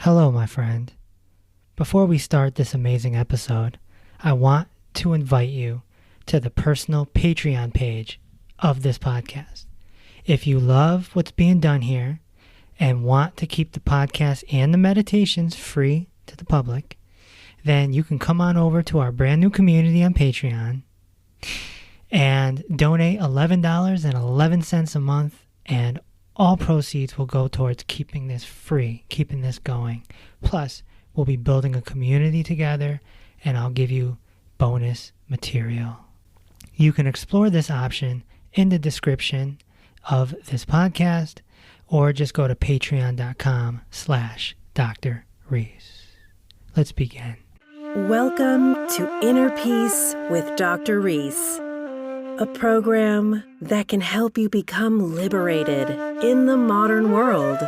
Hello, my friend. Before we start this amazing episode, I want to invite you to the personal Patreon page of this podcast. If you love what's being done here and want to keep the podcast and the meditations free to the public, then you can come on over to our brand new community on Patreon and donate $11.11 a month, and all proceeds will go towards keeping this free, keeping this going. Plus, we'll be building a community together, and I'll give you bonus material. You can explore this option in the description of this podcast, or just go to patreon.com/Dr. Reese. Let's begin. Welcome to Inner Peace with Dr. Reese, a program that can help you become liberated in the modern world.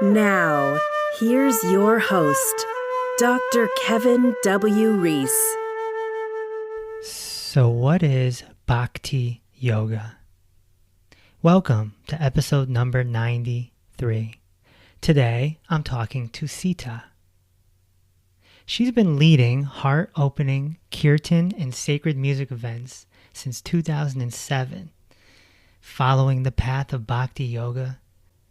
Now, here's your host, Dr. Kevin W. Reese. So what is Bhakti Yoga? Welcome to episode number 93. Today, I'm talking to Sita. She's been leading heart-opening kirtan and sacred music events since 2007. Following the path of Bhakti Yoga,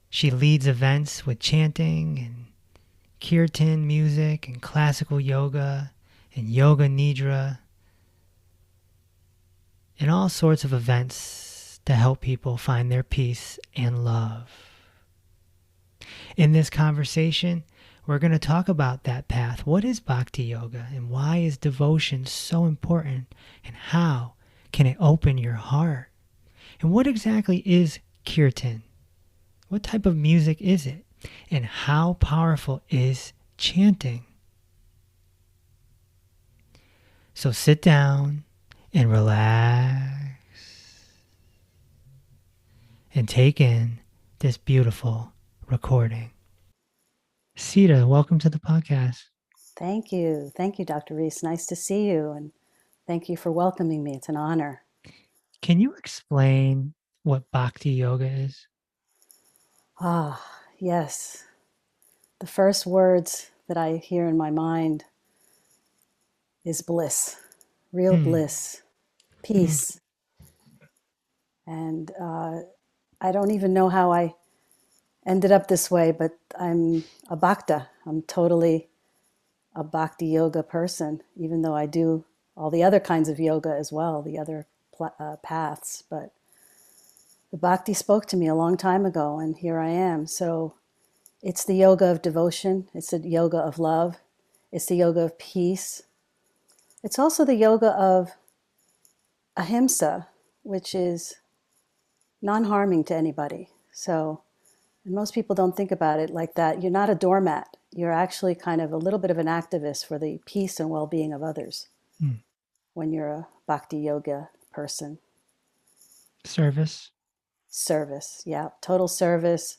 she leads events with chanting and kirtan music and classical yoga and yoga Nidra and all sorts of events to help people find their peace and love. In this conversation, we're going to talk about that path. What is Bhakti Yoga, and why is devotion so important, and how can it open your heart? And what exactly is kirtan? What type of music is it? And how powerful is chanting? So sit down and relax and take in this beautiful recording. Sita, welcome to the podcast. Thank you. Thank you, Dr. Reese. Nice to see you, and thank you for welcoming me. It's an honor. Can you explain what Bhakti Yoga is? Yes. The first words that I hear in my mind is bliss, real bliss, peace. And I don't even know how I ended up this way, but I'm a bhakta. I'm totally a Bhakti Yoga person, even though I do all the other kinds of yoga as well, the other paths. But the Bhakti spoke to me a long time ago, and here I am. So it's the yoga of devotion. It's the yoga of love. It's the yoga of peace. It's also the yoga of ahimsa, which is non-harming to anybody. So, and most people don't think about it like that. You're not a doormat. You're actually kind of a little bit of an activist for the peace and well-being of others when you're a Bhakti Yoga person. Service. Service, yeah, total service.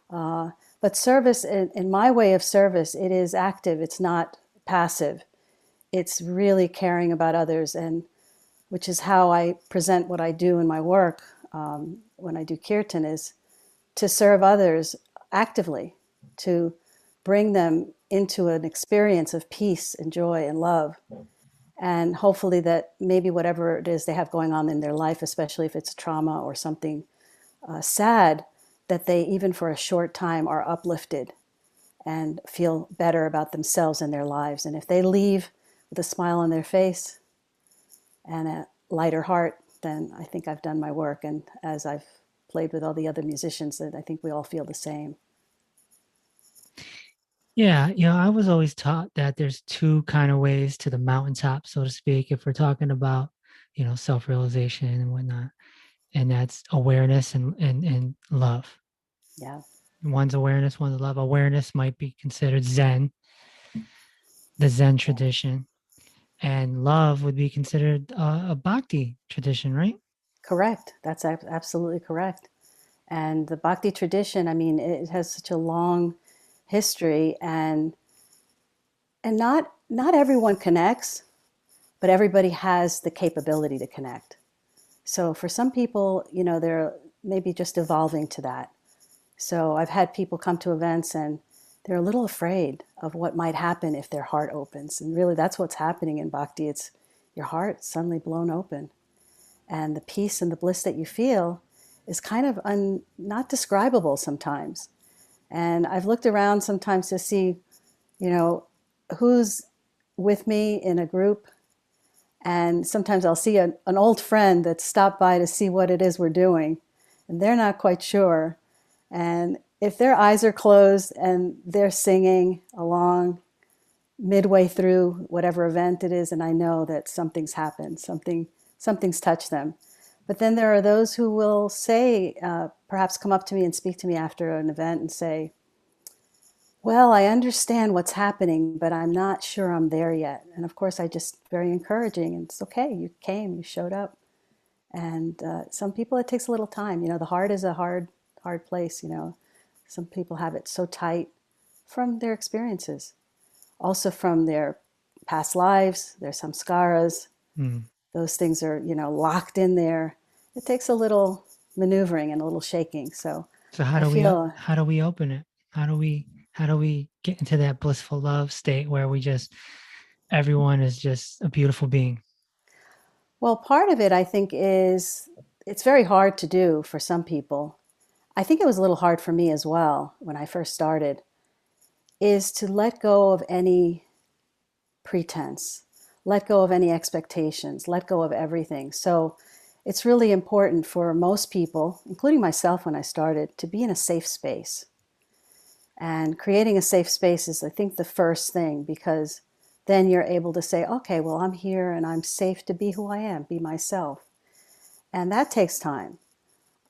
But service, in my way of service, it is active. It's not passive. It's really caring about others, and which is how I present what I do in my work when I do kirtan, is to serve others actively, to bring them into an experience of peace and joy and love. And hopefully that maybe whatever it is they have going on in their life, especially if it's trauma or something sad, that they, even for a short time, are uplifted and feel better about themselves and their lives. And if they leave with a smile on their face and a lighter heart, then I think I've done my work. And as I've played with all the other musicians, that I think we all feel the same. Yeah, I was always taught that there's two kind of ways to the mountaintop, so to speak, if we're talking about, self-realization and whatnot. And that's awareness and love. Yeah. One's awareness, one's love. Awareness might be considered Zen, the Zen tradition. And love would be considered a Bhakti tradition, right? Correct. That's absolutely correct. And the Bhakti tradition, I mean, it has such a long history, and not everyone connects, but everybody has the capability to connect. So for some people, they're maybe just evolving to that. So I've had people come to events and they're a little afraid of what might happen if their heart opens. And really, that's what's happening in Bhakti. It's your heart suddenly blown open. And the peace and the bliss that you feel is kind of not describable sometimes. And I've looked around sometimes to see, who's with me in a group. And sometimes I'll see an old friend that stopped by to see what it is we're doing. And they're not quite sure. And if their eyes are closed and they're singing along midway through whatever event it is, and I know that something's happened, something's touched them. But then there are those who will say, perhaps come up to me and speak to me after an event and say, well, I understand what's happening, but I'm not sure I'm there yet. And of course, very encouraging. And it's okay, you came, you showed up. And some people, it takes a little time. The heart is a hard place. Some people have it so tight from their experiences, also from their past lives, their samskaras. Those things are, locked in there. It takes a little maneuvering and a little shaking. So how do we open it? How do we get into that blissful love state where everyone is just a beautiful being? Well, part of it, I think, is it's very hard to do for some people. I think it was a little hard for me as well when I first started, is to let go of any pretense, let go of any expectations, let go of everything. So it's really important for most people, including myself when I started, to be in a safe space. And creating a safe space is, I think, the first thing, because then you're able to say, okay, well, I'm here and I'm safe to be who I am, be myself. And that takes time.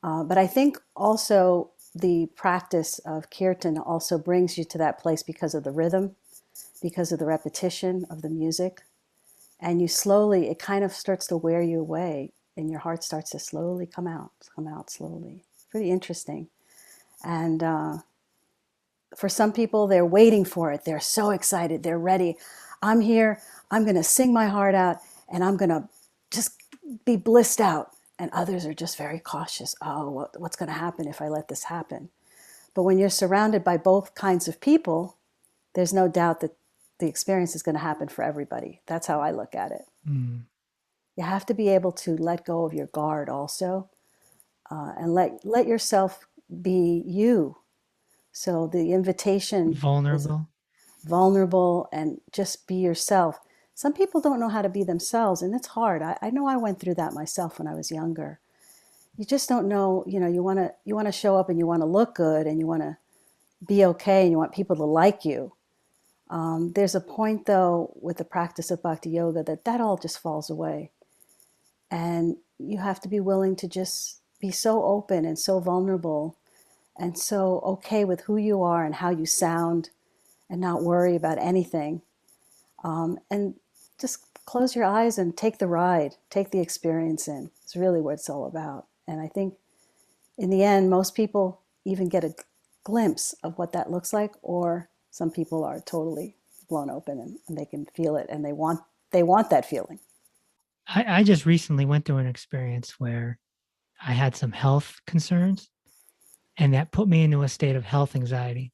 But I think also the practice of kirtan also brings you to that place because of the rhythm, because of the repetition of the music. And it kind of starts to wear you away, and your heart starts to slowly come out slowly. It's pretty interesting. And for some people, they're waiting for it. They're so excited. They're ready. I'm here. I'm going to sing my heart out, and I'm going to just be blissed out. And others are just very cautious. Oh, what's going to happen if I let this happen? But when you're surrounded by both kinds of people, there's no doubt that the experience is going to happen for everybody. That's how I look at it. You have to be able to let go of your guard also, and let yourself be you. So the invitation is vulnerable and just be yourself. Some people don't know how to be themselves, and it's hard. I know I went through that myself when I was younger. You just don't know, you want to show up and you want to look good and you want to be okay and you want people to like you. There's a point, though, with the practice of Bhakti Yoga that all just falls away. And you have to be willing to just be so open and so vulnerable and so okay with who you are and how you sound and not worry about anything. And just close your eyes and take the ride, take the experience in. It's really what it's all about. And I think in the end, most people even get a glimpse of what that looks like, or some people are totally blown open and they can feel it and they want that feeling. I just recently went through an experience where I had some health concerns, and that put me into a state of health anxiety.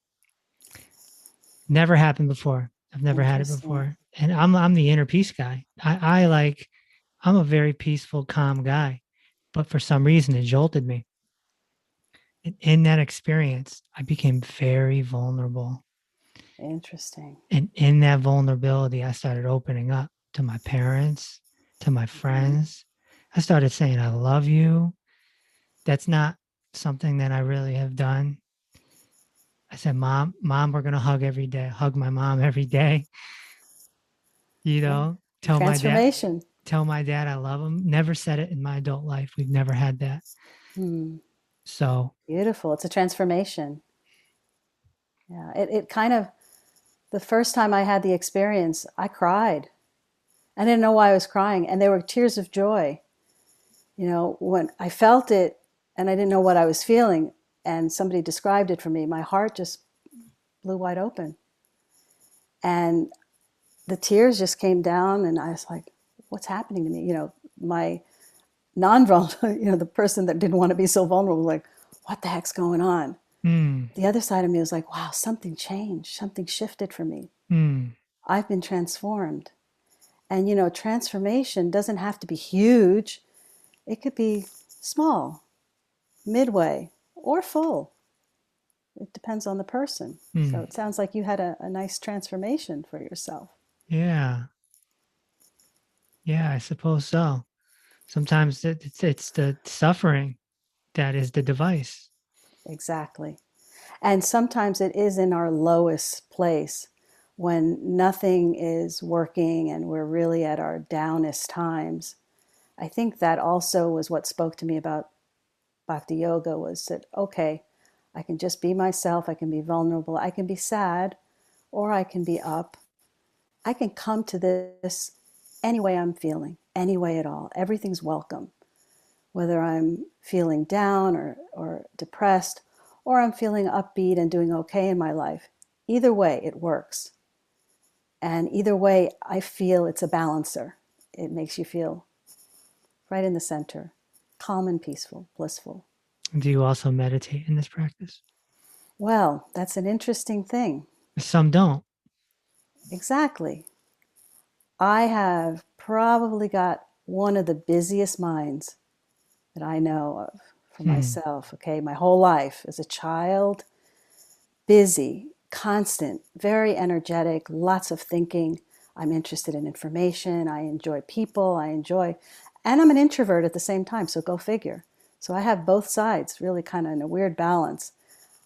Never happened before. I've never had it before. And I'm the inner peace guy. I'm a very peaceful, calm guy, but for some reason it jolted me. And in that experience, I became very vulnerable. Interesting. And in that vulnerability, I started opening up to my parents, to my friends. I started saying, I love you. That's not something that I really have done. I said, Mom, we're going to hug every day. Hug my mom every day. Tell my dad I love him. Never said it in my adult life. We've never had that. So beautiful. It's a transformation. Yeah. It kind of, the first time I had the experience, I cried. I didn't know why I was crying. And they were tears of joy. When I felt it and I didn't know what I was feeling and somebody described it for me, my heart just blew wide open. And the tears just came down and I was like, what's happening to me? My non-vulnerable, the person that didn't want to be so vulnerable was like, what the heck's going on? Mm. The other side of me was like, wow, something changed, something shifted for me. Mm. I've been transformed. And, transformation doesn't have to be huge. It could be small, midway, or full. It depends on the person. So Mm. it sounds like you had a nice transformation for yourself. Yeah. Yeah, I suppose so. Sometimes it's the suffering that is the device. Exactly. And sometimes it is in our lowest place when nothing is working and we're really at our downest times. I think that also was what spoke to me about Bhakti Yoga, was that, okay, I can just be myself, I can be vulnerable, I can be sad, or I can be up. I can come to this any way I'm feeling, any way at all. Everything's welcome. Whether I'm feeling down or depressed, or I'm feeling upbeat and doing okay in my life. Either way, it works. And either way, I feel it's a balancer. It makes you feel right in the center, calm and peaceful, blissful. Do you also meditate in this practice? Well, that's an interesting thing. Some don't. Exactly. I have probably got one of the busiest minds that I know of for Hmm. myself. Okay, my whole life as a child, busy, constant, very energetic, lots of thinking. I'm interested in information. I enjoy people. And I'm an introvert at the same time. So go figure. So I have both sides really kind of in a weird balance.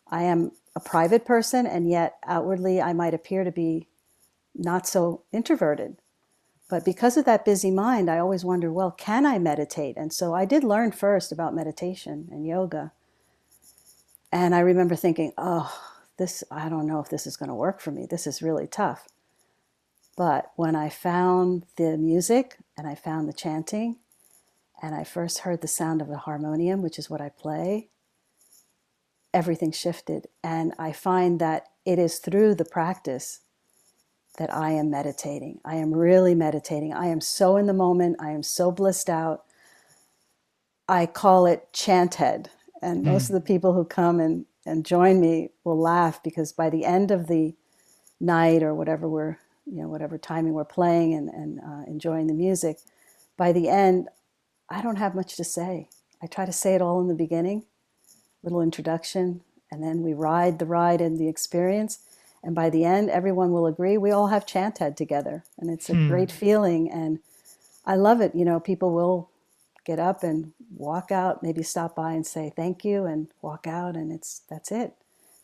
I am a private person, and yet outwardly I might appear to be not so introverted. But because of that busy mind, I always wonder, well, can I meditate? And so I did learn first about meditation and yoga. And I remember thinking, oh, I don't know if this is going to work for me. This is really tough. But when I found the music and I found the chanting, and I first heard the sound of the harmonium, which is what I play, everything shifted. And I find that it is through the practice that I am meditating. I am really meditating. I am so in the moment. I am so blissed out. I call it chant head. And most of Hmm. the people who come and join me will laugh, because by the end of the night, or whatever timing we're playing and enjoying the music, by the end, I don't have much to say. I try to say it all in the beginning, little introduction, and then we ride the ride and the experience. And by the end, everyone will agree we all have chant head together. And it's a Hmm. great feeling. And I love it. People will get up and walk out, maybe stop by and say thank you and walk out, and that's it.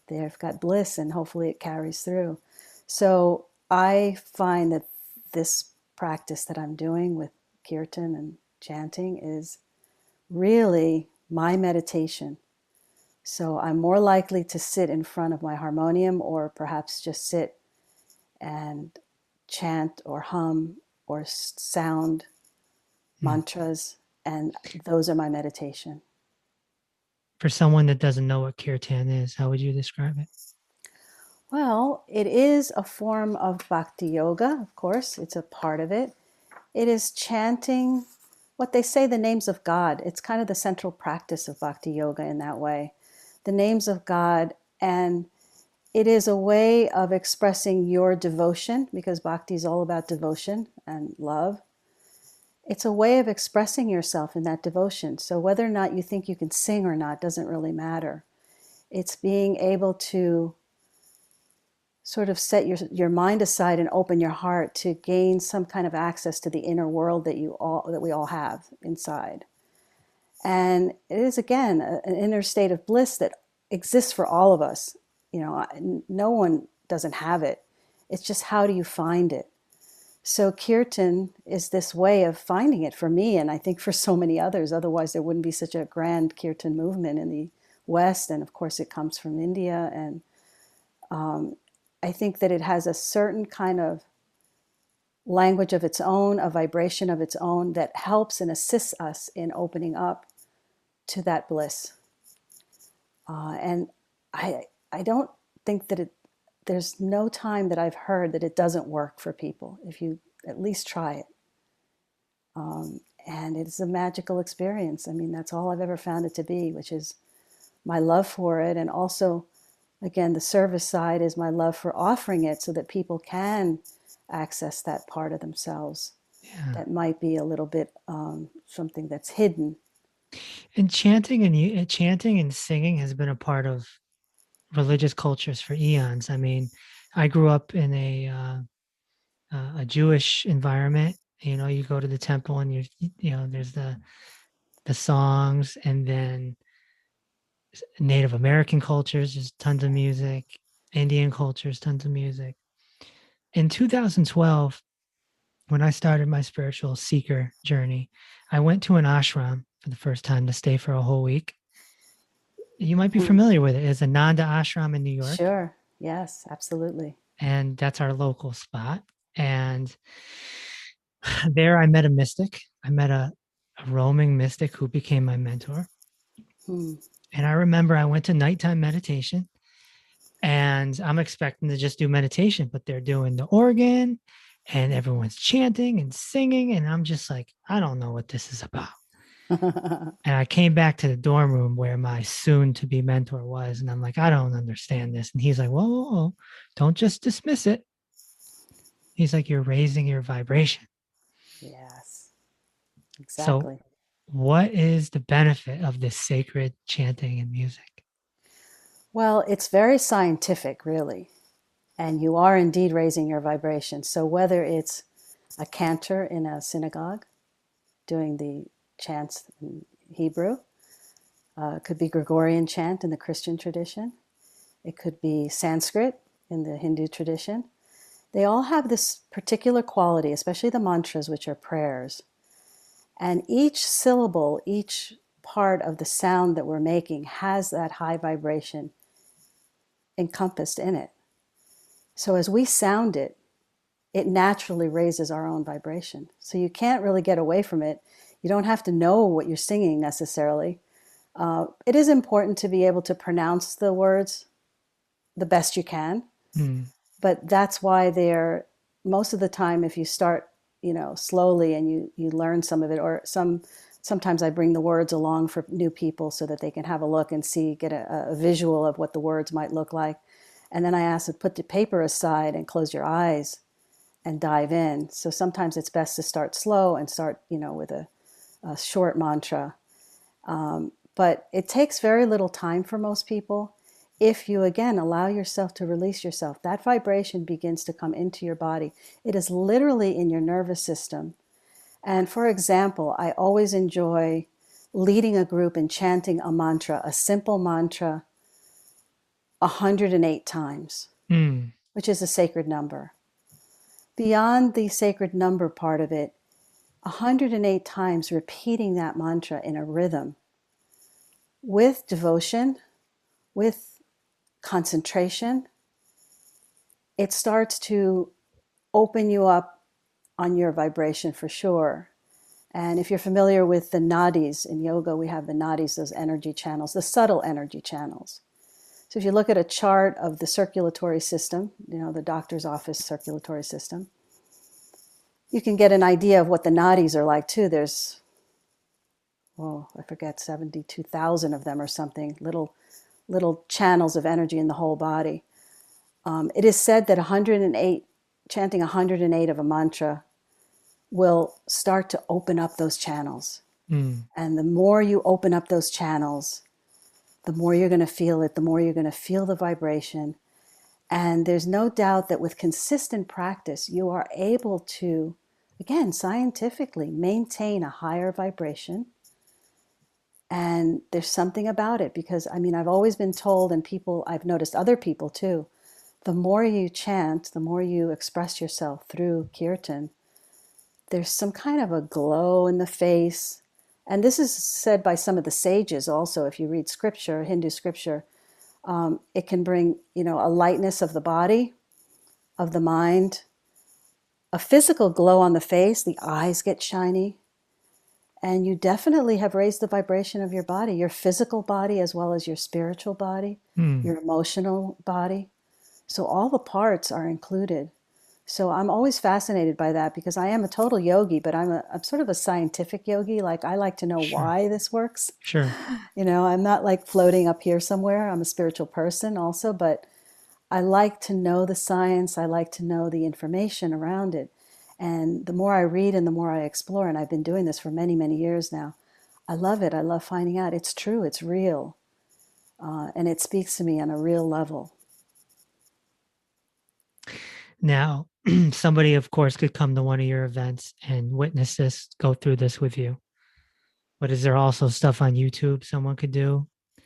They've got bliss, and hopefully it carries through. So I find that this practice that I'm doing with kirtan and chanting is really my meditation. So I'm more likely to sit in front of my harmonium, or perhaps just sit and chant or hum or sound Hmm. mantras, and those are my meditation. For someone that doesn't know what kirtan is, how would you describe it? Well, it is a form of Bhakti Yoga, of course, it's a part of it. It is chanting what they say, the names of God. It's kind of the central practice of Bhakti Yoga in that way. The names of God, and it is a way of expressing your devotion, because Bhakti is all about devotion and love. It's a way of expressing yourself in that devotion. So whether or not you think you can sing or not doesn't really matter. It's being able to sort of set your mind aside and open your heart to gain some kind of access to the inner world that we all have inside. And it is, again, an inner state of bliss that exists for all of us. No one doesn't have it. It's just, how do you find it? So kirtan is this way of finding it for me, and I think for so many others. Otherwise, there wouldn't be such a grand kirtan movement in the West. And of course, it comes from India. And I think that it has a certain kind of language of its own, a vibration of its own, that helps and assists us in opening up to that bliss. And I don't think that there's no time that I've heard that it doesn't work for people if you at least try it. And it's a magical experience. I mean, that's all I've ever found it to be, which is my love for it. And also, again, the service side is my love for offering it so that people can access that part of themselves that might be a little bit something that's hidden. And chanting and singing has been a part of religious cultures for eons. I mean, I grew up in a Jewish environment. You know, you go to the temple and there's the songs, and then Native American cultures, there's tons of music. Indian cultures, tons of music. In 2012, when I started my spiritual seeker journey, I went to an ashram for the first time to stay for a whole week. You might be familiar with it. It's Ananda Ashram in New York. Sure. Yes, absolutely. And that's our local spot. And there I met a mystic. I met a roaming mystic who became my mentor. And I remember I went to nighttime meditation, and I'm expecting to just do meditation, but they're doing the organ and everyone's chanting and singing. And I'm just like, I don't know what this is about. And I came back to the dorm room where my soon to be mentor was. And I'm like, I don't understand this. And he's like, whoa, don't just dismiss it. He's like, you're raising your vibration. Yes, exactly. So what is the benefit of this sacred chanting and music? Well, it's very scientific, really. And you are indeed raising your vibration. So whether it's a cantor in a synagogue doing the chants in Hebrew, it could be Gregorian chant in the Christian tradition, it could be Sanskrit in the Hindu tradition. They all have this particular quality, especially the mantras, which are prayers. And each syllable, each part of the sound that we're making has that high vibration encompassed in it. So as we sound it, it naturally raises our own vibration. So you can't really get away from it. You don't have to know what you're singing necessarily. It is important to be able to pronounce the words the best you can. But that's why they're, most of the time, if you start, slowly and you learn some of it, or sometimes I bring the words along for new people so that they can have a look and get a visual of what the words might look like. And then I ask them, put the paper aside and close your eyes and dive in. So sometimes it's best to start slow and start, with a short mantra. But it takes very little time for most people. If you, again, allow yourself to release yourself, that vibration begins to come into your body. It is literally in your nervous system. And for example, I always enjoy leading a group and chanting a mantra, a simple mantra, 108 times, which is a sacred number. Beyond the sacred number part of it, 108 times repeating that mantra in a rhythm with devotion, with concentration, it starts to open you up on your vibration for sure. And if you're familiar with the nadis in yoga, we have the nadis, those energy channels, the subtle energy channels. So if you look at a chart of the circulatory system, the doctor's office circulatory system, you can get an idea of what the nadis are like too. There's, I forget, 72,000 of them or something, little channels of energy in the whole body. It is said that chanting 108 of a mantra will start to open up those channels. And the more you open up those channels, the more you're going to feel it, the more you're going to feel the vibration. And there's no doubt that with consistent practice, you are able to, again, scientifically maintain a higher vibration. And there's something about it because, I've always been told, and I've noticed other people too, the more you chant, the more you express yourself through kirtan, there's some kind of a glow in the face. And this is said by some of the sages also. If you read scripture, Hindu scripture, it can bring, a lightness of the body, of the mind, a physical glow on the face, the eyes get shiny. And you definitely have raised the vibration of your body, your physical body, as well as your spiritual body, your emotional body. So all the parts are included. So I'm always fascinated by that because I am a total yogi, but I'm sort of a scientific yogi. Like I like to know Sure. why this works. Sure. I'm not like floating up here somewhere. I'm a spiritual person also, but I like to know the science. I like to know the information around it. And the more I read and the more I explore, and I've been doing this for many, many years now, I love it. I love finding out it's true, it's real, and it speaks to me on a real level. Now, somebody, of course, could come to one of your events and witness this, go through this with you. But is there also stuff on YouTube someone could do as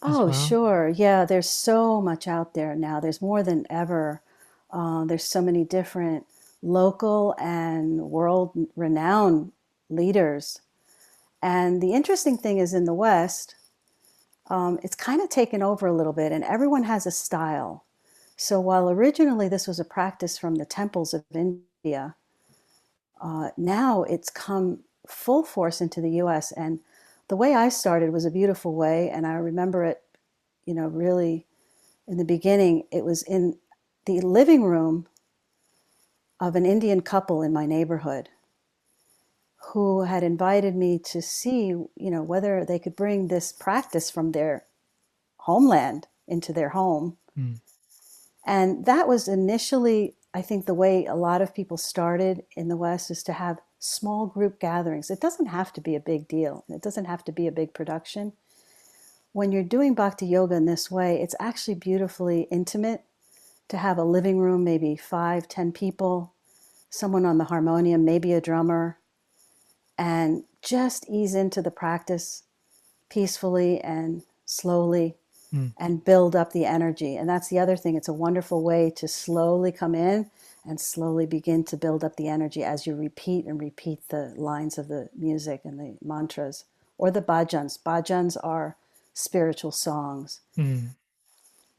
Oh, well? sure. Yeah, there's so much out there now. There's more than ever. There's so many different local and world renowned leaders. And the interesting thing is in the West, it's kind of taken over a little bit, and everyone has a style. So while originally this was a practice from the temples of India, now it's come full force into the US. And the way I started was a beautiful way. And I remember it, really in the beginning, it was in the living room of an Indian couple in my neighborhood who had invited me to see, whether they could bring this practice from their homeland into their home. Mm. And that was initially, I think, the way a lot of people started in the West is to have small group gatherings. It doesn't have to be a big deal. It doesn't have to be a big production. When you're doing Bhakti Yoga in this way, it's actually beautifully intimate to have a living room, maybe 5, 10 people, someone on the harmonium, maybe a drummer, and just ease into the practice peacefully and slowly Mm. and build up the energy. And that's the other thing. It's a wonderful way to slowly come in and slowly begin to build up the energy as you repeat and repeat the lines of the music and the mantras or the bhajans. Bhajans are spiritual songs. Mm.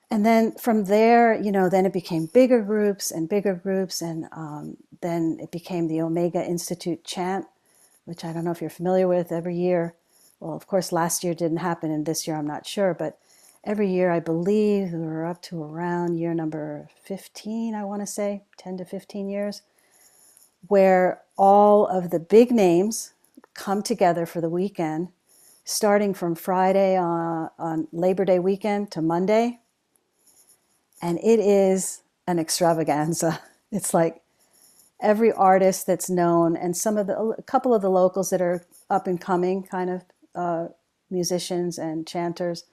And then from there, then it became bigger groups and bigger groups. And then it became the Omega Institute Chant, which I don't know if you're familiar with every year. Well, of course, last year didn't happen, and this year I'm not sure. But every year, I believe we're up to around year number 15, I want to say, 10 to 15 years, where all of the big names come together for the weekend, starting from Friday on Labor Day weekend to Monday. And it is an extravaganza. It's like every artist that's known and a couple of the locals that are up and coming kind of musicians and chanters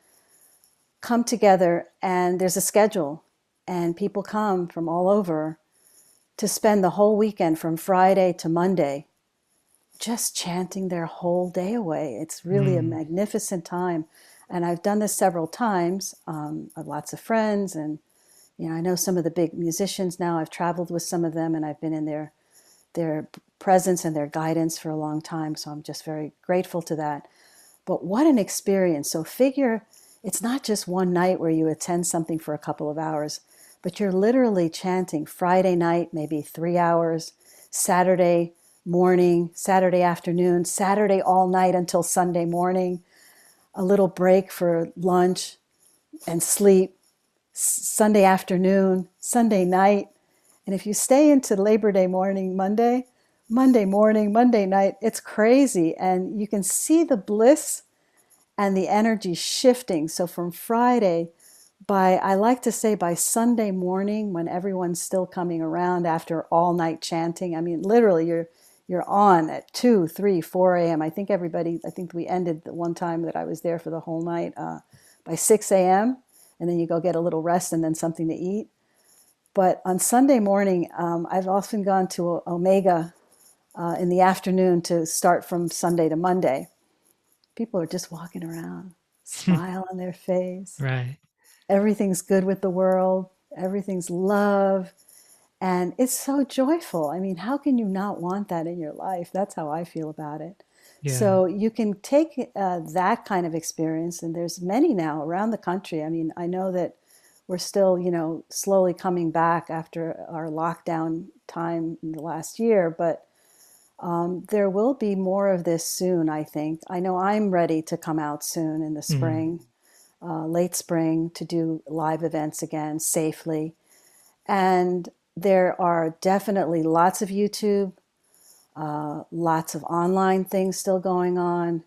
come together, and there's a schedule, and people come from all over to spend the whole weekend from Friday to Monday just chanting their whole day away. It's really a Mm. magnificent time. And I've done this several times. I have lots of friends, and I know some of the big musicians now. I've traveled with some of them, and I've been in their presence and their guidance for a long time. So I'm just very grateful to that. But what an experience. So figure it's not just one night where you attend something for a couple of hours, but you're literally chanting Friday night, maybe 3 hours, Saturday morning, Saturday afternoon, Saturday all night until Sunday morning, a little break for lunch and sleep, Sunday afternoon, Sunday night. And if you stay into Labor Day morning, Monday morning, Monday night, it's crazy. And you can see the bliss and the energy shifting. So from Friday, I like to say by Sunday morning, when everyone's still coming around after all night chanting, I mean, literally you're on at 2, 3, 4 a.m. I think we ended the one time that I was there for the whole night by 6 a.m. And then you go get a little rest and then something to eat. But on Sunday morning, I've often gone to Omega in the afternoon to start from Sunday to Monday. People are just walking around, smile on their face. Right. Everything's good with the world. Everything's love. And it's so joyful. I mean, how can you not want that in your life? That's how I feel about it. Yeah. So you can take that kind of experience, and there's many now around the country. I mean, I know that we're still, slowly coming back after our lockdown time in the last year, but there will be more of this soon, I think. I know I'm ready to come out soon in the Mm. spring, late spring, to do live events again safely. And there are definitely lots of YouTube, lots of online things still going on.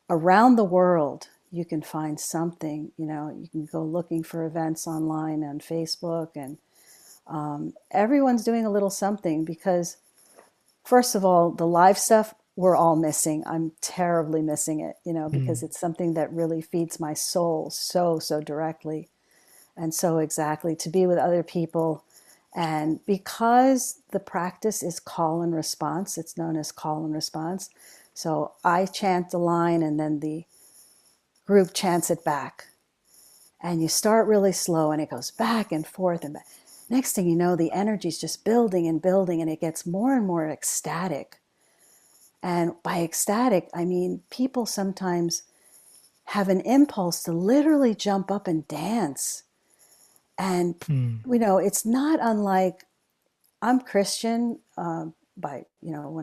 Around the world, you can find something. You can go looking for events online on Facebook, and everyone's doing a little something because, first of all, the live stuff we're all missing. I'm terribly missing it, because it's something that really feeds my soul so directly and so exactly, to be with other people. And because the practice is call and response, it's known as call and response. So I chant the line and then the group chants it back. And you start really slow and it goes back and forth and back. Next thing you know, the energy is just building and building, and it gets more and more ecstatic. And by ecstatic, I mean people sometimes have an impulse to literally jump up and dance. And, it's not unlike, I'm Christian, when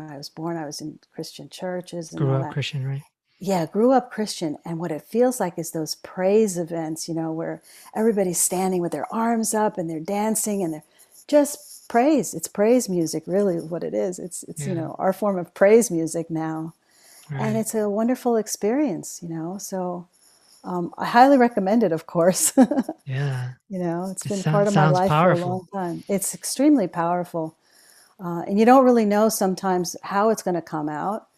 I was born, I was in Christian churches and Grew all up that. Christian, right? Yeah, grew up Christian. And what it feels like is those praise events, where everybody's standing with their arms up and they're dancing and they're just praise. It's praise music, really, what it is. It's our form of praise music now. Right. And it's a wonderful experience, So I highly recommend it, of course. Yeah. It's been part of my Sounds life powerful. for a long time. It's extremely powerful. And you don't really know sometimes how it's going to come out.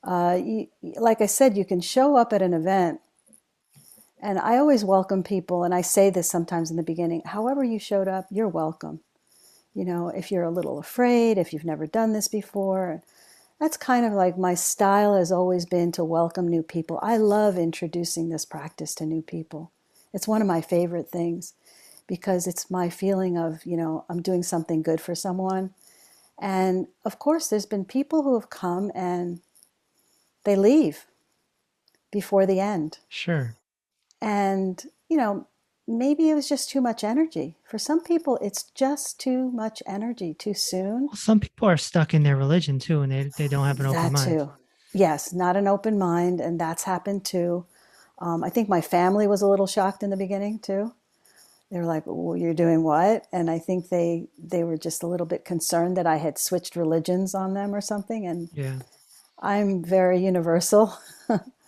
Like I said, you can show up at an event, and I always welcome people, and I say this sometimes in the beginning, however you showed up, you're welcome. If you're a little afraid, if you've never done this before, that's kind of like my style has always been to welcome new people. I love introducing this practice to new people. It's one of my favorite things because it's my feeling of, I'm doing something good for someone. And of course, there's been people who have come and they leave before the end. Sure. And, maybe it was just too much energy. For some people, it's just too much energy too soon. Well, some people are stuck in their religion too, and they don't have an open mind. That too. Yes, not an open mind. And that's happened too. I think my family was a little shocked in the beginning too. They were like, well, you're doing what? And I think they were just a little bit concerned that I had switched religions on them or something. And yeah, I'm very universal.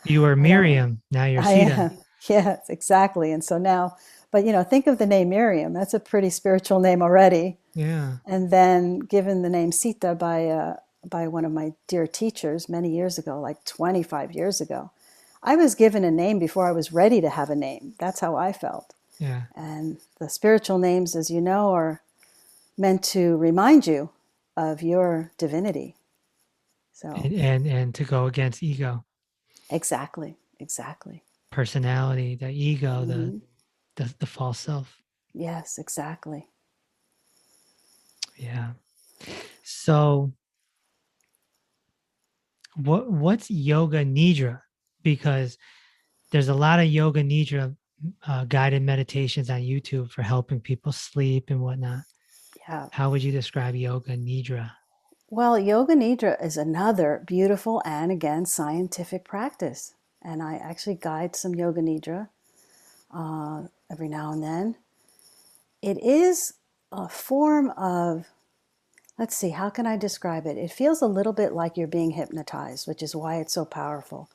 you were Miriam, now you're Sita. Yes, exactly. And so now, but think of the name Miriam. That's a pretty spiritual name already. Yeah. And then given the name Sita by one of my dear teachers many years ago, like 25 years ago. I was given a name before I was ready to have a name. That's how I felt. Yeah. And the spiritual names, as you know, are meant to remind you of your divinity. So and to go against ego. Exactly. Personality, the ego, the false self. Yes, exactly. Yeah. So what's yoga nidra? Because there's a lot of yoga nidra guided meditations on YouTube for helping people sleep and whatnot. Yeah. How would you describe yoga nidra? Well, yoga nidra is another beautiful and, again, scientific practice. And I actually guide some yoga nidra every now and then. It is a form of, let's see, how can I describe it? It feels a little bit like you're being hypnotized, which is why it's so powerful.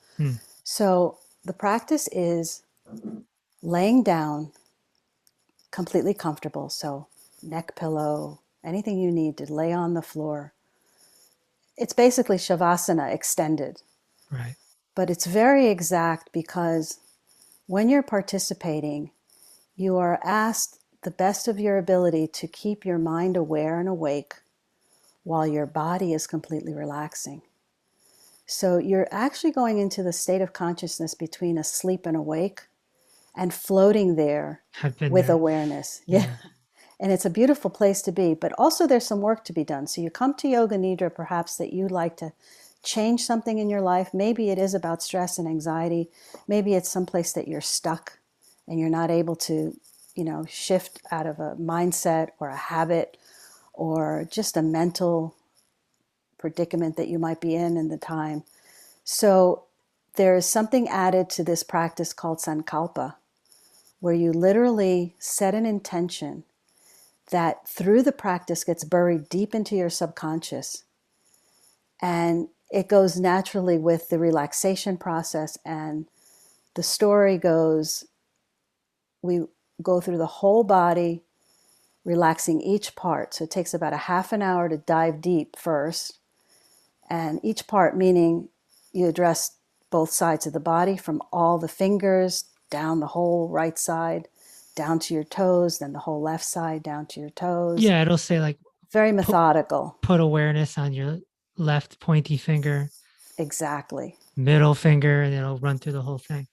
So the practice is laying down completely comfortable. So neck pillow, anything you need to lay on the floor. It's basically Shavasana extended. Right. But it's very exact because when you're participating, you are asked the best of your ability to keep your mind aware and awake while your body is completely relaxing. So you're actually going into the state of consciousness between asleep and awake and floating there with there. awareness. Yeah. And it's a beautiful place to be, but also there's some work to be done. So you come to Yoga Nidra perhaps that you'd like to change something in your life. Maybe it is about stress and anxiety. Maybe it's someplace that you're stuck and you're not able to, shift out of a mindset or a habit or just a mental predicament that you might be in the time. So there is something added to this practice called sankalpa, where you literally set an intention that through the practice gets buried deep into your subconscious. And it goes naturally with the relaxation process. And the story goes, we go through the whole body, relaxing each part. So it takes about a half an hour to dive deep first. And each part, meaning you address both sides of the body, from all the fingers down the whole right side, down to your toes, then the whole left side down to your toes. Yeah, it'll say like Very methodical. put awareness on your left pointy finger, Exactly. middle finger, and it'll run through the whole thing.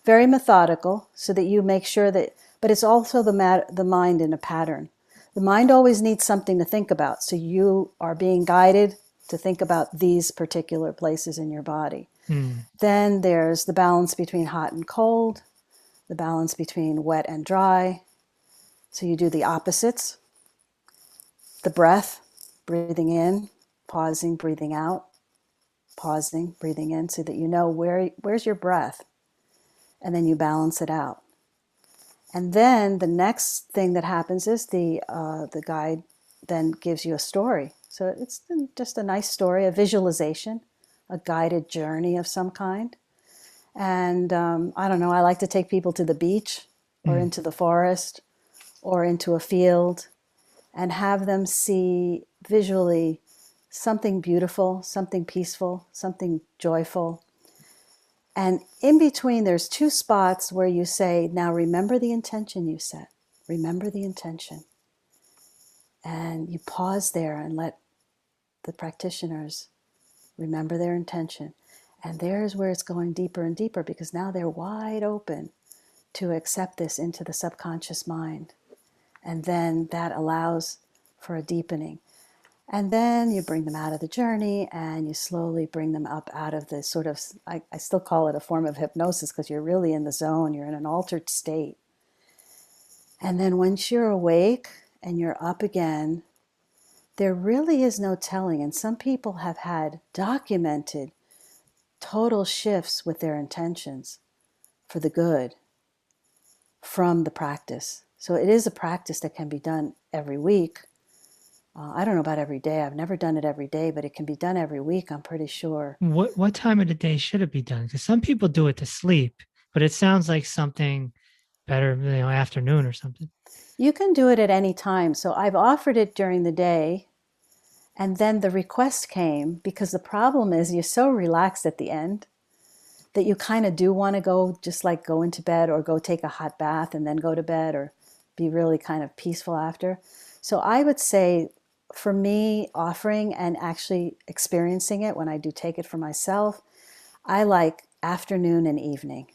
Very methodical, so that you make sure that, but it's also the mind in a pattern. The mind always needs something to think about, so you are being guided to think about these particular places in your body. Then there's the balance between hot and cold, the balance between wet and dry. So you do the opposites. The breath, breathing in, pausing, breathing out, pausing, breathing in, so that you know where's your breath. And then you balance it out. And then the next thing that happens is the guide then gives you a story. So it's just a nice story, a visualization, a guided journey of some kind. And I don't know, I like to take people to the beach or into the forest or into a field and have them see visually something beautiful, something peaceful, something joyful. And in between, there's two spots where you say, now remember the intention you set. Remember the intention. And you pause there and let the practitioners remember their intention. And there's where it's going deeper and deeper, because now they're wide open to accept this into the subconscious mind. And then that allows for a deepening. And then you bring them out of the journey and you slowly bring them up out of the sort of, I still call it a form of hypnosis, because you're really in the zone, you're in an altered state. And then once you're awake and you're up again, there really is no telling. And some people have had documented total shifts with their intentions for the good from the practice. So it is a practice that can be done every week. I don't know about every day. I've never done it every day, but it can be done every week, I'm pretty sure. What time of the day should it be done? Because some people do it to sleep, but it sounds like something better, afternoon or something. You can do it at any time. So I've offered it during the day, and then the request came because the problem is you're so relaxed at the end that you kind of do want to go into bed or go take a hot bath and then go to bed, or be really kind of peaceful after. So I would say, for me, offering and actually experiencing it when I do take it for myself, I like afternoon and evening.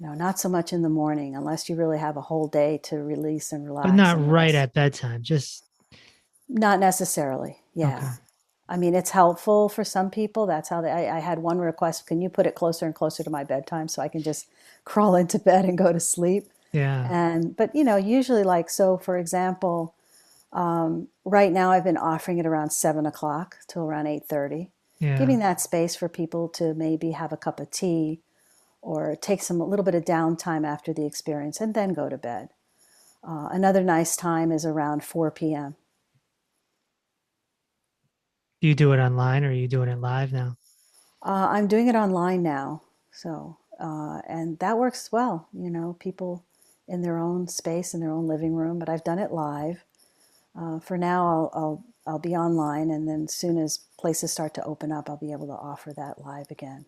Not so much in the morning, unless you really have a whole day to release and relax. But not and right rest. at bedtime, just... Not necessarily, yeah. Okay. I mean, it's helpful for some people. That's how I had one request, can you put it closer and closer to my bedtime so I can just crawl into bed and go to sleep? Yeah. But usually, like, so for example, right now I've been offering it around 7 o'clock till around 8:30, Yeah. giving that space for people to maybe have a cup of tea or take a little bit of downtime after the experience and then go to bed. Another nice time is around 4 p.m. Do you do it online or are you doing it live now? I'm doing it online now, so and that works well. People in their own space, in their own living room. But I've done it live. For now, I'll be online, and then as soon as places start to open up, I'll be able to offer that live again.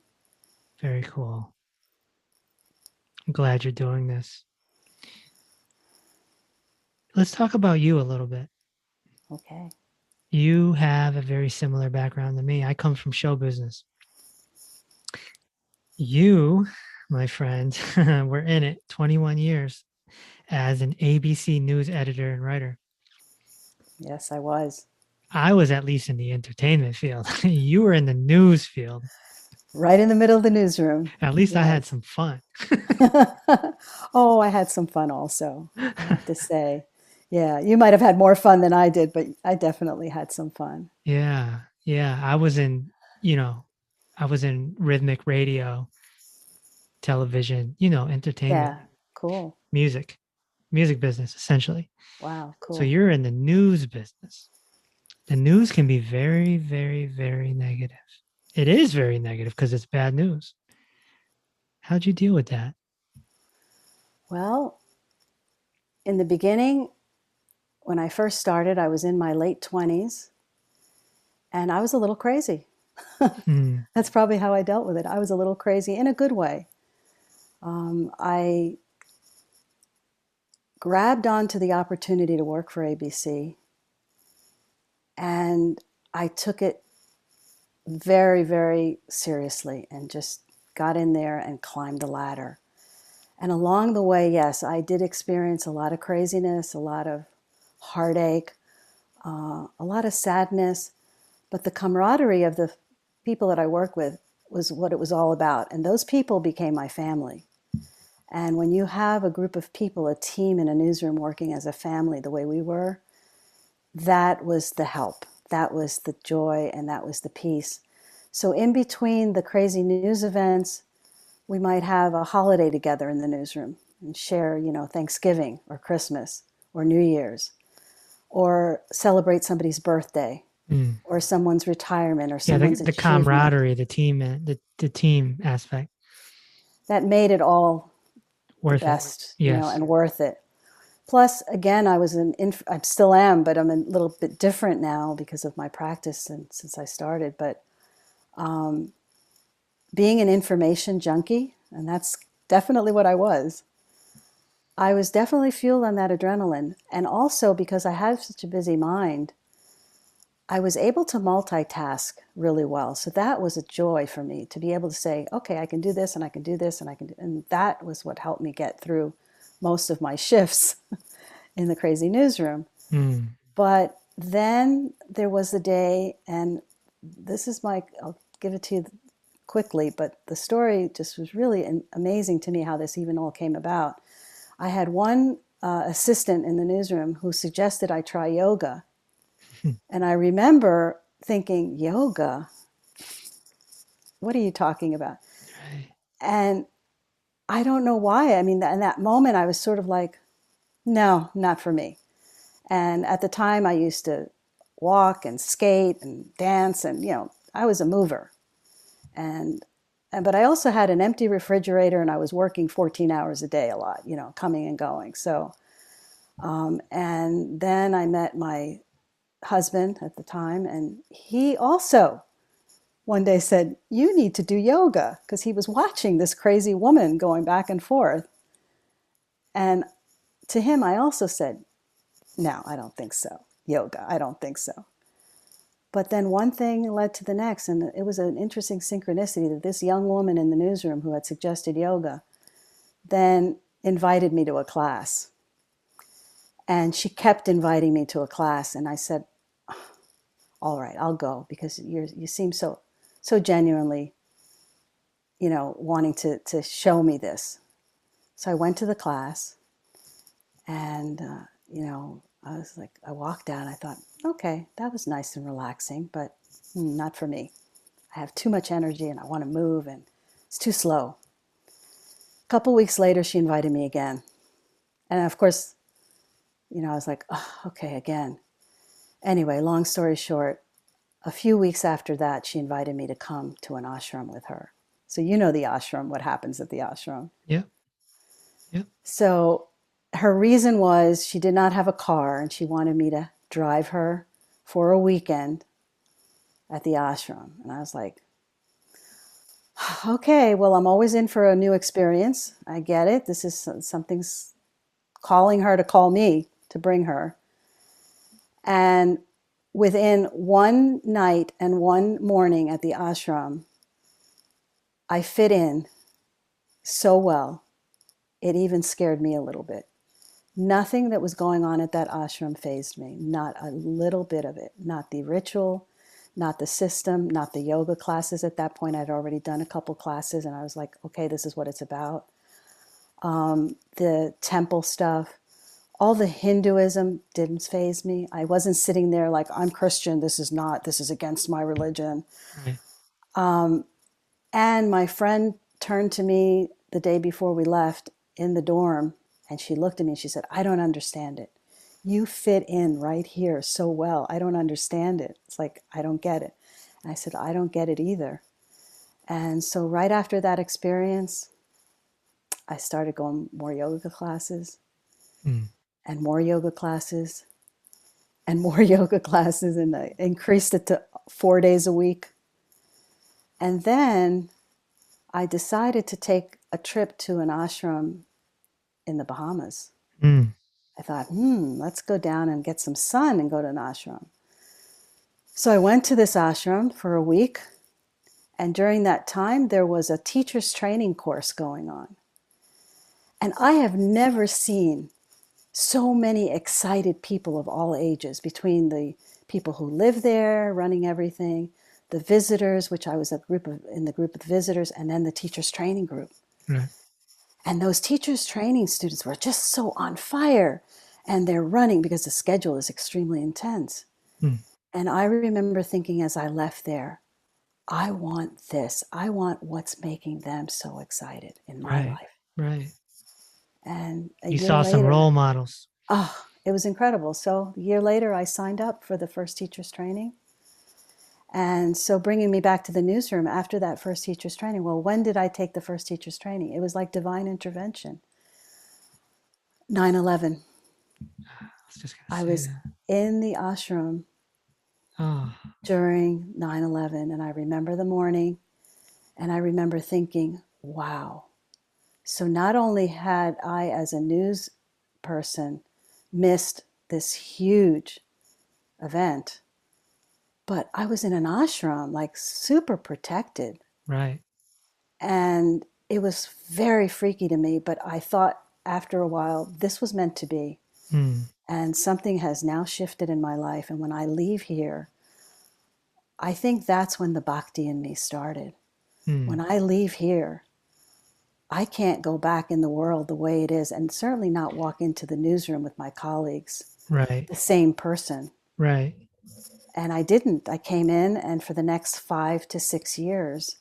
Very cool. I'm glad you're doing this. Let's talk about you a little bit. Okay. You have a very similar background to me. I come from show business. You, my friend, were in it 21 years as an ABC News editor and writer. Yes, I was. I was at least in the entertainment field. You were in the news field. Right in the middle of the newsroom. At least I had Yes. some fun. Oh, I had some fun also, I have to say. Yeah, you might have had more fun than I did, but I definitely had some fun. Yeah. Yeah. I was in rhythmic radio, television, entertainment, Yeah, cool. music. music business, essentially. Wow, So cool. you're in the news business. The news can be very, very, very negative. It is very negative because it's bad news. How'd you deal with that? Well, in the beginning, when I first started, I was in my late 20s and I was a little crazy. Hmm. That's probably how I dealt with it. I was a little crazy in a good way. I grabbed onto the opportunity to work for ABC and I took it very, very seriously and just got in there and climbed the ladder. And along the way, yes, I did experience a lot of craziness, a lot of heartache, a lot of sadness, but the camaraderie of the people that I work with was what it was all about. And those people became my family. And when you have a group of people, a team in a newsroom working as a family the way we were, that was the help. That was the joy and that was the peace. So in between the crazy news events, we might have a holiday together in the newsroom and share, Thanksgiving or Christmas or New Year's, or celebrate somebody's birthday Hmm. or someone's retirement or Yeah, someone's the achievement. camaraderie, the team aspect, That made it all the worth it. best, Yes. and worth it. Plus, again, I still am, but I'm a little bit different now because of my practice and since I started. But being an information junkie, and that's definitely what I was definitely fueled on that adrenaline. And also because I have such a busy mind, I was able to multitask really well. So that was a joy for me to be able to say, okay, I can do this and I can do this and I can do, and that was what helped me get through most of my shifts in the crazy newsroom. Hmm. But then there was a day, and I'll give it to you quickly, but the story just was really amazing to me how this even all came about. I had one assistant in the newsroom who suggested I try yoga. And I remember thinking, yoga? What are you talking about? Right. And I don't know why. I mean, in that moment, I was sort of like, no, not for me. And at the time, I used to walk and skate and dance, and I was a mover. And but I also had an empty refrigerator, and I was working 14 hours a day a lot, coming and going. So, and then I met my husband at the time, and he also one day said, "You need to do yoga," because he was watching this crazy woman going back and forth. And to him, I also said, "No, I don't think so. Yoga, I don't think so." But then one thing led to the next, and it was an interesting synchronicity that this young woman in the newsroom who had suggested yoga then invited me to a class. And she kept inviting me to a class, and I said, "All right, I'll go because you seem so genuinely, wanting to show me this." So I went to the class, and I was like, I walked out, and I thought, okay, that was nice and relaxing, but not for me. I have too much energy, and I want to move, and it's too slow. A couple weeks later, she invited me again, and of course, I was like, oh, okay, again. Anyway, long story short, a few weeks after that, she invited me to come to an ashram with her. So the ashram, what happens at the ashram. Yep. Yep. So her reason was she did not have a car and she wanted me to drive her for a weekend at the ashram. And I was like, okay, well, I'm always in for a new experience. I get it. This is something's calling her to call me to bring her. And within one night and one morning at the ashram, I fit in so well. It even scared me a little bit. Nothing that was going on at that ashram fazed me, not a little bit of it. Not the ritual, not the system, not the yoga classes. At that point, I'd already done a couple classes, and I was like, okay, this is what it's about. The temple stuff, all the Hinduism didn't faze me. I wasn't sitting there like, I'm Christian, this is against my religion. Right. And my friend turned to me the day before we left in the dorm, And she looked at me and she said, I don't understand it. You fit in right here so well. I don't understand it. It's like, I don't get it. And I said, I don't get it either. And so right after that experience, I started going more yoga classes and more yoga classes and more yoga classes. And I increased it to 4 days a week. And then I decided to take a trip to an ashram in the Bahamas. I thought, let's go down and get some sun and go to an ashram. So I went to this ashram for a week. And during that time, there was a teacher's training course going on. And I have never seen so many excited people of all ages, between the people who live there, running everything, the visitors, which I was in the group of visitors, and then the teacher's training group. Right. And those teachers training students were just so on fire, and they're running because the schedule is extremely intense. And I remember thinking as I left there, I want this. I want what's making them so excited in my life. Right. And you saw some role models. Oh, it was incredible. So a year later, I signed up for the first teacher's training. And so bringing me back to the newsroom after that first teacher's training, well, when did I take the first teacher's training? It was like divine intervention. 9/11. I was in the ashram during 9/11, and I remember the morning, and I remember thinking, wow. So not only had I, as a news person, missed this huge event, but I was in an ashram, like super protected. Right. And it was very freaky to me, but I thought after a while, this was meant to be. And something has now shifted in my life. And when I leave here, I think that's when the bhakti in me started. When I leave here, I can't go back in the world the way it is, and certainly not walk into the newsroom with my colleagues, right, the same person. Right. And I didn't. I came in, and for the next 5 to 6 years,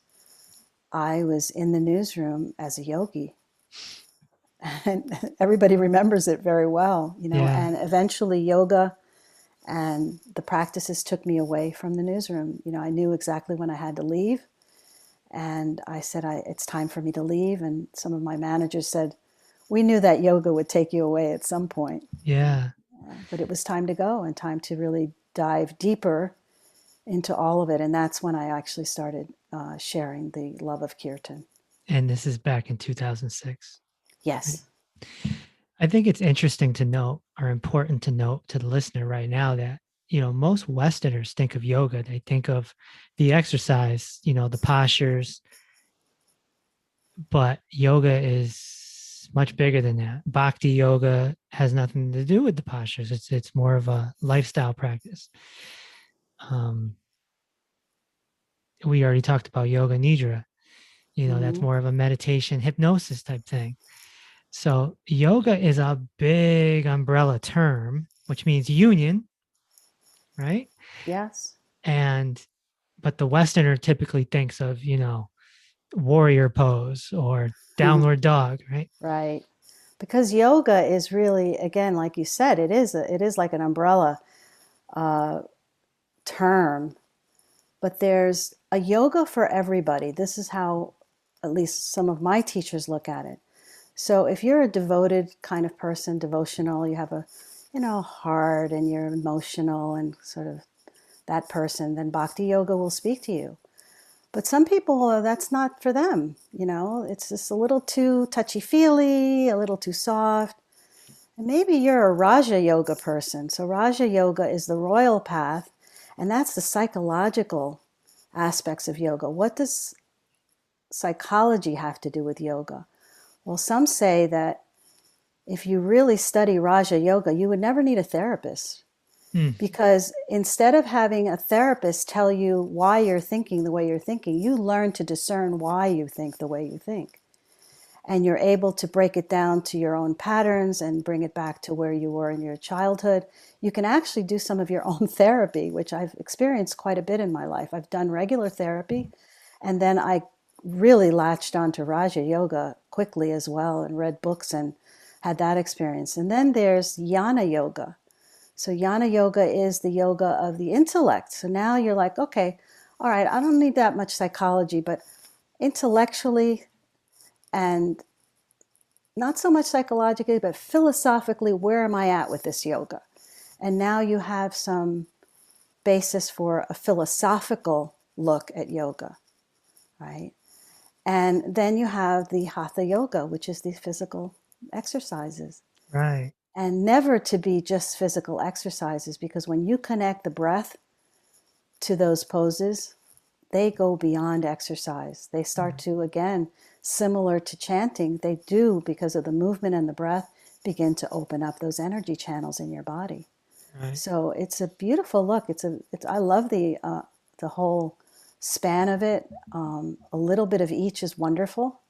I was in the newsroom as a yogi. And everybody remembers it very well, and eventually yoga and the practices took me away from the newsroom. I knew exactly when I had to leave. And I said, it's time for me to leave. And some of my managers said, we knew that yoga would take you away at some point. Yeah. But it was time to go and time to really dive deeper into all of it. And that's when I actually started sharing the love of kirtan. And this is back in 2006. Yes. I think it's interesting to note, or important to note to the listener right now, that most Westerners think of yoga. They think of the exercise, the postures, but yoga is much bigger than that. Bhakti yoga has nothing to do with the postures. It's more of a lifestyle practice. We already talked about yoga nidra. That's more of a meditation, hypnosis type thing. So yoga is a big umbrella term, which means union, right? Yes. But the Westerner typically thinks of, warrior pose or downward dog, right? Right. Because yoga is really, again, like you said, it is like an umbrella term, but there's a yoga for everybody. This is how at least some of my teachers look at it. So if you're a devoted kind of person, devotional, you have a, heart, and you're emotional and sort of that person, then Bhakti Yoga will speak to you. But some people, that's not for them. It's just a little too touchy-feely, a little too soft. And maybe you're a Raja Yoga person. So Raja Yoga is the royal path, and that's the psychological aspects of yoga. What does psychology have to do with yoga? Well, some say that if you really study Raja Yoga, you would never need a therapist. Because instead of having a therapist tell you why you're thinking the way you're thinking, you learn to discern why you think the way you think. And you're able to break it down to your own patterns and bring it back to where you were in your childhood. You can actually do some of your own therapy, which I've experienced quite a bit in my life. I've done regular therapy, and then I really latched onto Raja Yoga quickly as well, and read books and had that experience. And then there's Yana Yoga. So Yana Yoga is the yoga of the intellect. So now you're like, okay, all right, I don't need that much psychology, but intellectually and not so much psychologically, but philosophically, where am I at with this yoga? And now you have some basis for a philosophical look at yoga, right? And then you have the Hatha Yoga, which is the physical exercises. Right. And never to be just physical exercises, because when you connect the breath to those poses, they go beyond exercise. They start to, again, similar to chanting, they do, because of the movement and the breath, begin to open up those energy channels in your body. Right. So it's a beautiful look. I love the whole span of it. A little bit of each is wonderful,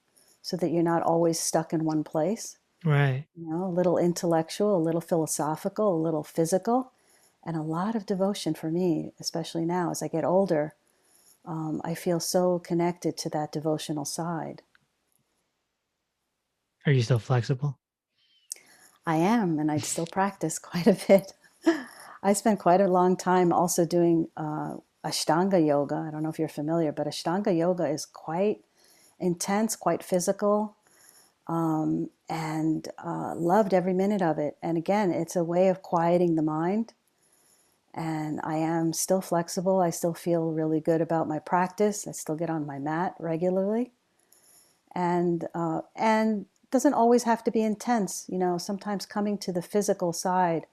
so that you're not always stuck in one place. Right. You know, a little intellectual, a little philosophical, a little physical, and a lot of devotion for me, especially now as I get older. I feel so connected to that devotional side. Are you still flexible? I am, and I still practice quite a bit. I spent quite a long time also doing Ashtanga yoga. I don't know if you're familiar, but Ashtanga yoga is quite intense, quite physical, and loved every minute of it. And again, it's a way of quieting the mind. And I am still flexible. I still feel really good about my practice. I still get on my mat regularly, and doesn't always have to be intense. You know, sometimes coming to the physical side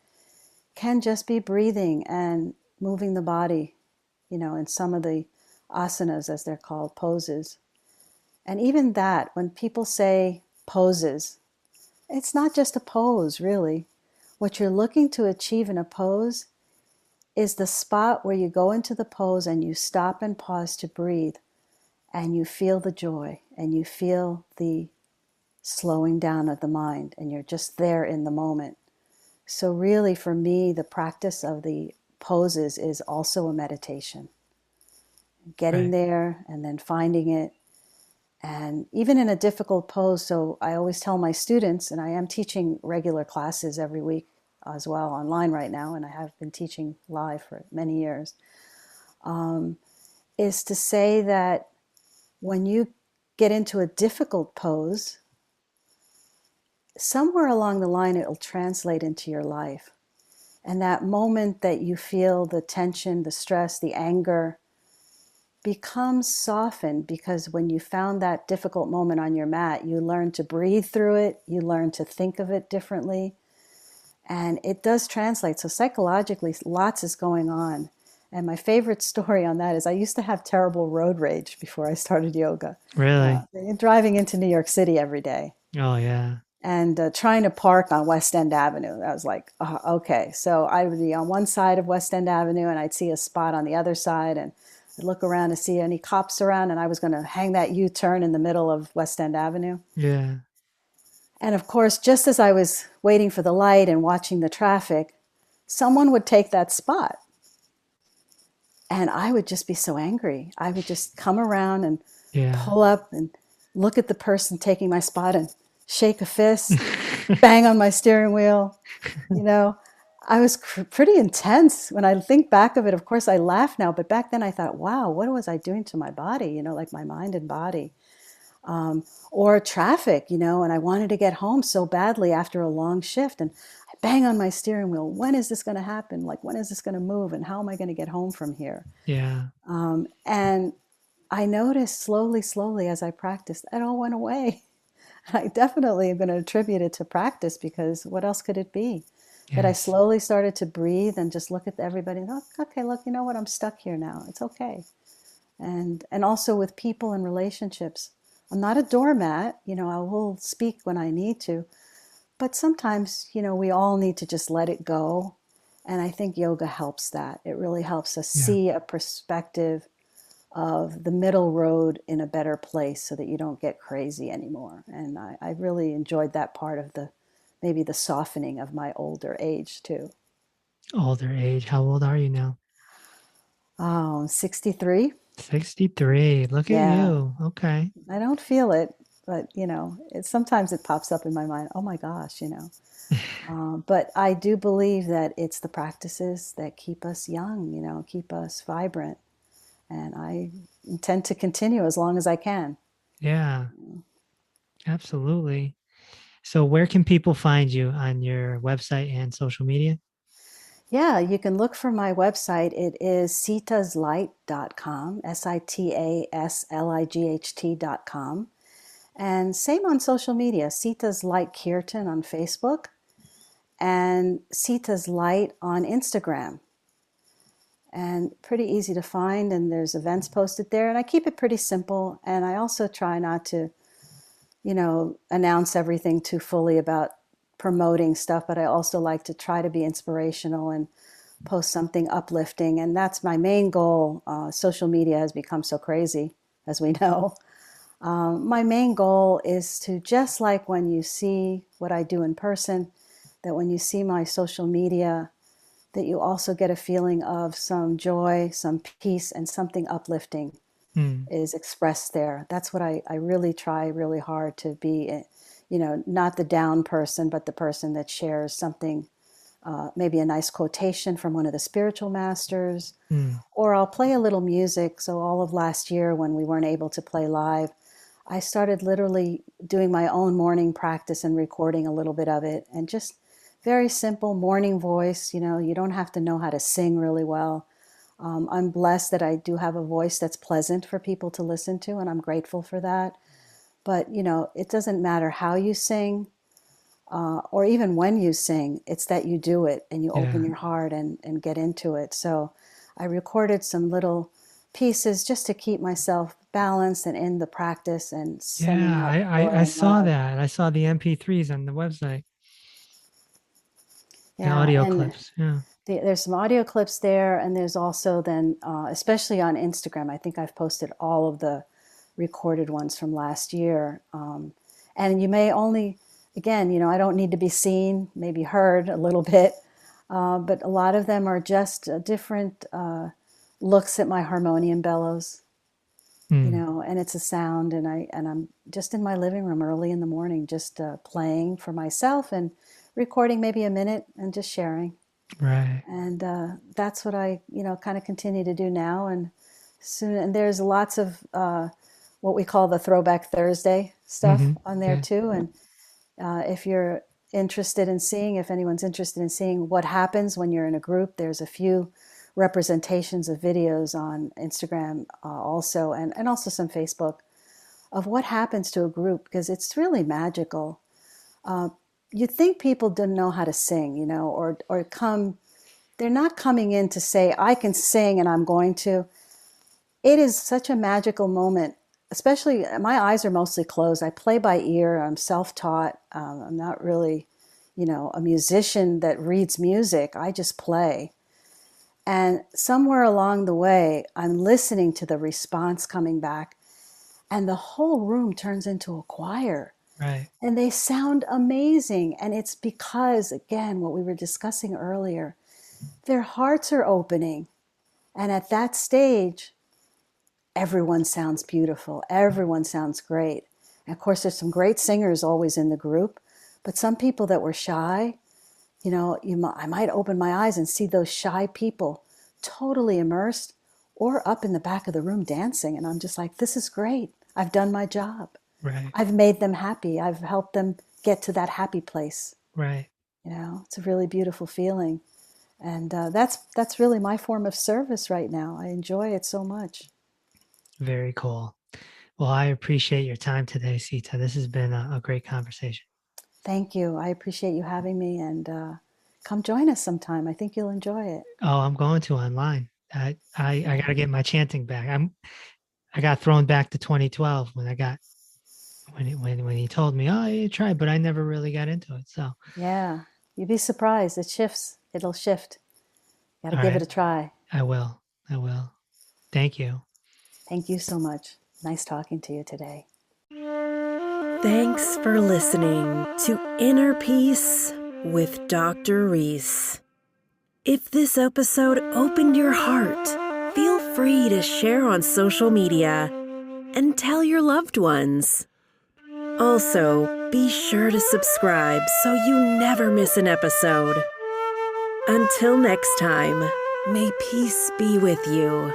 can just be breathing and moving the body, you know, in some of the asanas, as they're called, poses. And even that, when people say poses, it's not just a pose, really. What you're looking to achieve in a pose is the spot where you go into the pose and you stop and pause to breathe, and you feel the joy, and you feel the slowing down of the mind, and you're just there in the moment. So really, for me, the practice of the poses is also a meditation. Getting Right. there and then finding it. And even in a difficult pose, so I always tell my students, and I am teaching regular classes every week as well online right now, and I have been teaching live for many years, is to say that when you get into a difficult pose, somewhere along the line it will translate into your life. And that moment that you feel the tension, the stress, the anger becomes softened, because when you found that difficult moment on your mat, you learn to breathe through it, you learn to think of it differently, and it does translate. So psychologically, lots is going on. And my favorite story on that is I used to have terrible road rage before I started yoga. Really? Driving into New York City every day Oh, yeah. and trying to park on West End Avenue. I was like, okay. So I would be on one side of West End Avenue, and I'd see a spot on the other side, and I'd look around to see any cops around, and I was going to hang that U-turn in the middle of West End Avenue. Yeah. And of course, just as I was waiting for the light and watching the traffic, someone would take that spot. And I would just be so angry. I would just come around and Yeah. pull up and look at the person taking my spot and shake a fist, bang on my steering wheel. You know, I was pretty intense. When I think back of it, of course, I laugh now. But back then I thought, wow, what was I doing to my body? You know, like my mind and body. Or traffic, you know, and I wanted to get home so badly after a long shift. And I bang on my steering wheel. When is this going to happen? Like, when is this going to move? And how am I going to get home from here? Yeah. And I noticed slowly, slowly as I practiced, it all went away. I definitely am going to attribute it to practice, because what else could it be? That I Yes. slowly started to breathe and just look at everybody and go, okay, look, you know what? I'm stuck here now. It's okay. And also with people and relationships. I'm not a doormat. You know, I will speak when I need to. But sometimes, you know, we all need to just let it go. And I think yoga helps that. It really helps us Yeah. see a perspective of the middle road in a better place, so that you don't get crazy anymore. And I really enjoyed that part of maybe the softening of my older age too. Older age. How old are you now? Oh, 63. 63. Look at Yeah, you. Okay. I don't feel it. but sometimes it pops up in my mind. Oh my gosh, But I do believe that it's the practices that keep us young, keep us vibrant, and I intend to continue as long as I can. Yeah, absolutely. So where can people find you on your website and social media? Yeah, you can look for my website. It is sitaslight.com, sitaslight.com. And same on social media, Sita's Light Kirtan on Facebook and Sita's Light on Instagram. And pretty easy to find, and there's events posted there. And I keep it pretty simple. And I also try not to, announce everything too fully about promoting stuff, but I also like to try to be inspirational and post something uplifting. And that's my main goal. Social media has become so crazy, as we know. My main goal is to, just like when you see what I do in person, that when you see my social media, that you also get a feeling of some joy, some peace, and something uplifting Hmm. is expressed there. That's what I really try really hard to be, not the down person, but the person that shares something, maybe a nice quotation from one of the spiritual masters, Hmm. or I'll play a little music. So all of last year when we weren't able to play live, I started literally doing my own morning practice and recording a little bit of it, and just very simple morning voice. You don't have to know how to sing really well. I'm blessed that I do have a voice that's pleasant for people to listen to, and I'm grateful for that. But, it doesn't matter how you sing, or even when you sing, it's that you do it and you open Yeah. your heart and get into it. So I recorded some little pieces just to keep myself balanced and in the practice and sending Yeah, out I, joy I and saw love. that. I saw the MP3s on the website, the Yeah, audio and clips. Yeah. there's some audio clips there, and there's also then, especially on Instagram, I think I've posted all of the recorded ones from last year. And you may only, again, I don't need to be seen, maybe heard a little bit, but a lot of them are just different looks at my harmonium bellows, Hmm. and it's a sound, and I'm just in my living room early in the morning, just playing for myself and recording maybe a minute and just sharing. Right. And that's what I, kind of continue to do now. And soon, and there's lots of what we call the Throwback Thursday stuff Mm-hmm. on there Yeah. too. And if you're interested in seeing, if anyone's interested in seeing what happens when you're in a group, there's a few representations of videos on Instagram also, and also some Facebook, of what happens to a group, because it's really magical. Uh, you'd think people didn't know how to sing, or come, they're not coming in to say, I can sing and I'm going to. It is such a magical moment, especially my eyes are mostly closed. I play by ear. I'm self-taught. I'm not really, a musician that reads music. I just play. And somewhere along the way, I'm listening to the response coming back, and the whole room turns into a choir. Right. And they sound amazing. And it's because, again, what we were discussing earlier, their hearts are opening. And at that stage, everyone sounds beautiful. Everyone sounds great. And of course, there's some great singers always in the group, but some people that were shy, I might open my eyes and see those shy people totally immersed or up in the back of the room dancing. And I'm just like, this is great. I've done my job. Right. I've made them happy. I've helped them get to that happy place. Right. It's a really beautiful feeling. And that's really my form of service right now. I enjoy it so much. Very cool. Well, I appreciate your time today, Sita. This has been a great conversation. Thank you. I appreciate you having me, and come join us sometime. I think you'll enjoy it. Oh, I'm going to online. I got to get my chanting back. I got thrown back to 2012 when I got when he told me, oh, you tried, but I never really got into it. So, Yeah, you'd be surprised. It shifts. It'll shift. Got to all give it right, a try. I will. I will. Thank you. Thank you so much. Nice talking to you today. Thanks for listening to Inner Peace with Dr. Reese. If this episode opened your heart, feel free to share on social media and tell your loved ones. Also, be sure to subscribe so you never miss an episode. Until next time, may peace be with you.